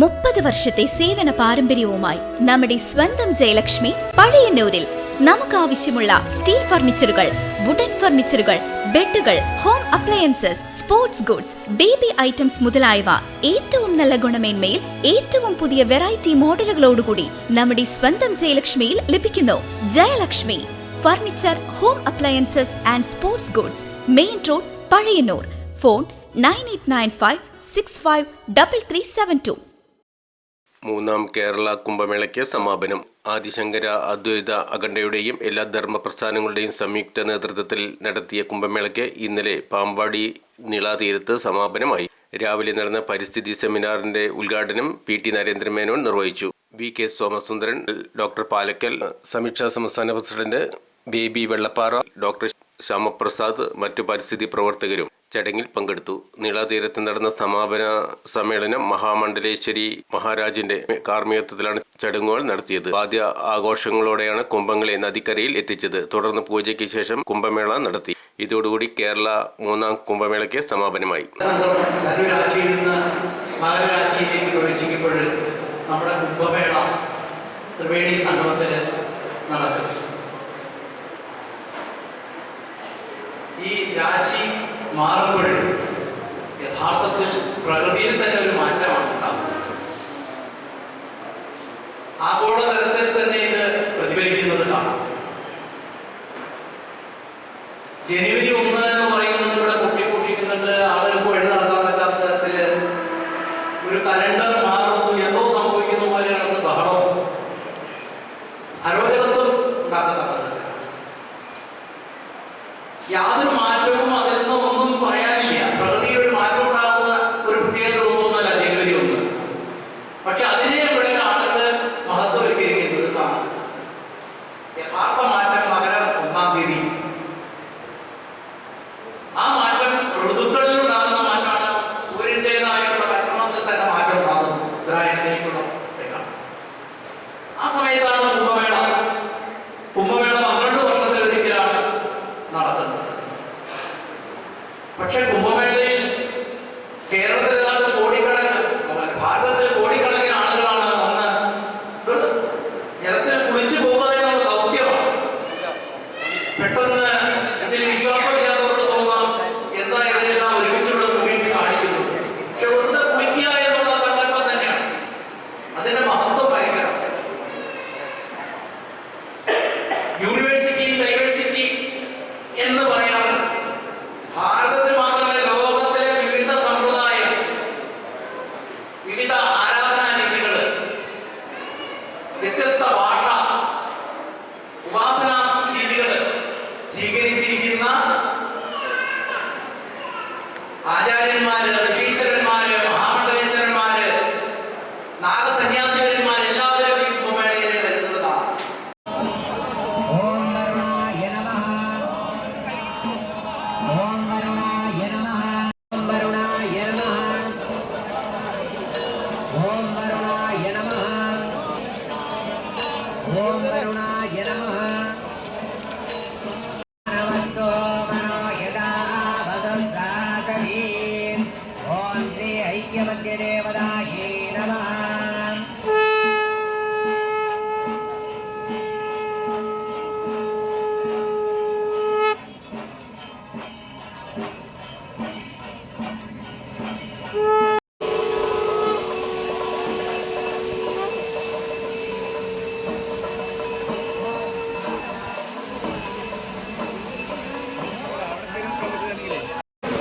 30 വർഷത്തെ സേവന പാരമ്പര്യവുമായി നമ്മുടെ സ്വന്തം ജയലക്ഷ്മി പഴയന്നൂരിൽ നമുക്കാവശ്യമുള്ള സ്റ്റീൽ ഫർണിച്ചറുകൾ, വുഡൻ ഫർണിച്ചറുകൾ, ബെഡുകൾ, home appliances, sports goods, baby items മുതലായവ ഏറ്റവും നല്ല ഗുണമേന്മയിൽ ഏറ്റവും പുതിയ വെറൈറ്റി മോഡലുകളോടുകൂടി നമ്മുടെ സ്വന്തം ജയലക്ഷ്മിയിൽ ലഭിക്കുന്നു. Jayalakshmi furniture, home appliances and sports goods, main road, Pazhayannur. Phone 9895653372. മൂന്നാം കേരള കുംഭമേളയ്ക്ക് സമാപനം. ആദിശങ്കര അദ്വൈത അഖണ്ഡയുടെയും എല്ലാ ധർമ്മപ്രസ്ഥാനങ്ങളുടെയും സംയുക്ത നേതൃത്വത്തിൽ നടത്തിയ കുംഭമേളയ്ക്ക് ഇന്നലെ പാമ്പാടി നിളാതീരത്ത് സമാപനമായി. രാവിലെ നടന്ന പരിസ്ഥിതി സെമിനാറിന്റെ ഉദ്ഘാടനം PT നരേന്ദ്രമേനോൻ നിർവഹിച്ചു. VK സോമസുന്ദരൻ, ഡോക്ടർ പാലക്കൽ, സമീക്ഷ സംസ്ഥാന പ്രസിഡന്റ് ബേബി വെള്ളപ്പാറ, ഡോക്ടർ ശ്യാമപ്രസാദ്, മറ്റു പരിസ്ഥിതി പ്രവർത്തകരും ചടങ്ങിൽ പങ്കെടുത്തു. നീളാതീരത്ത് നടന്ന സമാപന സമ്മേളനം മഹാമണ്ഡലേശ്വരി മഹാരാജിന്റെ കാർമ്മികത്വത്തിലാണ് ചടങ്ങുകൾ നടത്തിയത്. ആദ്യ ആഘോഷങ്ങളോടെയാണ് കുംഭങ്ങളെ നദിക്കരയിൽ എത്തിച്ചത്. തുടർന്ന് പൂജയ്ക്ക് ശേഷം കുംഭമേള നടത്തി. ഇതോടുകൂടി കേരള മൂന്നാം കുംഭമേളയ്ക്ക് സമാപനമായി. നമ്മുടെ കുംഭമേള ത്രിവേണി സംഗമത്തിന് നടക്കും. ഈ രാശി മാറുമ്പോൾ യഥാർത്ഥത്തിൽ പ്രകൃതിയിൽ തന്നെ ഒരു മാറ്റമാണ് ഉണ്ടാകുന്നത്. ആഗോളതലത്തിൽ തന്നെ ഇത് പ്രതിഫലിക്കുന്നത് കാണാം. ജനുവരി 1 എന്ന് പറയുന്നത് ഇവിടെ പൊട്ടിപ്പൊട്ടിക്കുന്നുണ്ട്. ആളുകൾക്ക് വഴി നടക്കാൻ പറ്റാത്ത തരത്തിൽ ഒരു കലണ്ടർ മാറുന്നു, എന്തോ സംഭവിക്കുന്ന പോലെ നടന്ന് ബഹളവും അരോചകത്വം ഉണ്ടാക്കുന്നത്. യാതൊരു മാറ്റവും അതിൽ നിന്ന് ഒന്നും പറയാനില്ല. പ്രകൃതിയിൽ ഒരു മാറ്റം ഉണ്ടാകുന്ന ഒരു പ്രത്യേക ദിവസമൊന്നുമല്ല ജനുവരി 1. പക്ഷെ അതിനെ ഇവിടെ ആളുകൾ മഹത്വവൽക്കരിക്കുന്നത് കാണാം. യഥാർത്ഥ മാറ്റം മകരം 1-ാം തീയതി. ആ മാറ്റം ഋതുക്കളിൽ ഉണ്ടാകുന്ന മാറ്റമാണ്. സൂര്യൻ്റെതായിട്ടുള്ള പരിക്രമത്തിൽ തന്നെ മാറ്റം ഉണ്ടാകും. ഉത്തരായണത്തിലേക്കുള്ള ആ സമയത്താണ് കുംഭമേള. കുംഭമേള 12 വർഷത്തിലൊരിക്കലാണ് നടത്തുന്നത്. പക്ഷെ കുംഭമേളയിൽ കേരളത്തിൽ ഭാരതത്തിൽ കോടിക്കണക്കിന് ആളുകളാണ് വന്ന് ജലത്തിൽ കുളിച്ചു പോകുക എന്നുള്ള ദൗത്യമാണ്. പെട്ടെന്ന് ഇതിന് വിശ്വാസമില്ലാത്തവർക്ക് തോന്നാം, എന്താ ഇവരെല്ലാം ഒരുമിച്ചുള്ള ഭൂമിയിൽ കാണിക്കുന്നത്. പക്ഷെ വെറുതെ കുളിക്കുക എന്നുള്ള സങ്കല്പം തന്നെയാണ്. അതിന്റെ മഹത്വം ഭയങ്കരം. യൂണിവേഴ്സിറ്റി ഡൈവേഴ്സിറ്റി എന്ന് പറയാം. ഭാരതത്തിൽ മാത്രമല്ല, ലോകത്തിലെ വിവിധ സമ്പ്രദായം, വിവിധ ആരാധനാ രീതികൾ, വ്യത്യസ്ത ഭാഷ, ഉപാസനാ രീതികൾ സ്വീകരിച്ചിരിക്കുന്ന ആചാര്യന്മാര്, ഋഷീശ്വരന്മാര്, മഹാമണ്ഡലേശ്വരന്മാര്, നാഗസന്യാസികന്മാര് എല്ലാവരും ഈ കുംഭമേളയിൽ വരുന്നതാണ്.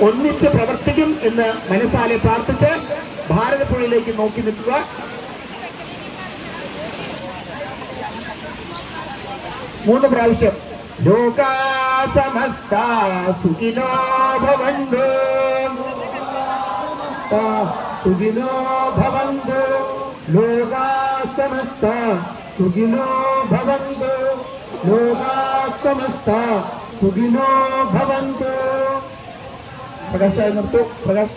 ഒന്നിച്ച് പ്രവർത്തിക്കും എന്ന് മനസ്സാലെ പ്രാർത്ഥിച്ച് ഭാരതപ്പുഴയിലേക്ക് നോക്കി നിൽക്കുക. മൂന്ന് പ്രാവശ്യം. ലോകാ സമസ്താ സുഖിനോ ഭവന്തു, സുഖിനോ ഭവന്തു, ലോകാ സമസ്താ സുഖിനോ ഭവന്തു, ലോകാ സമസ്താ സുഖിനോ ഭവന്തു. പ്രകാശായി നിർത്തു. പ്രകാശ്.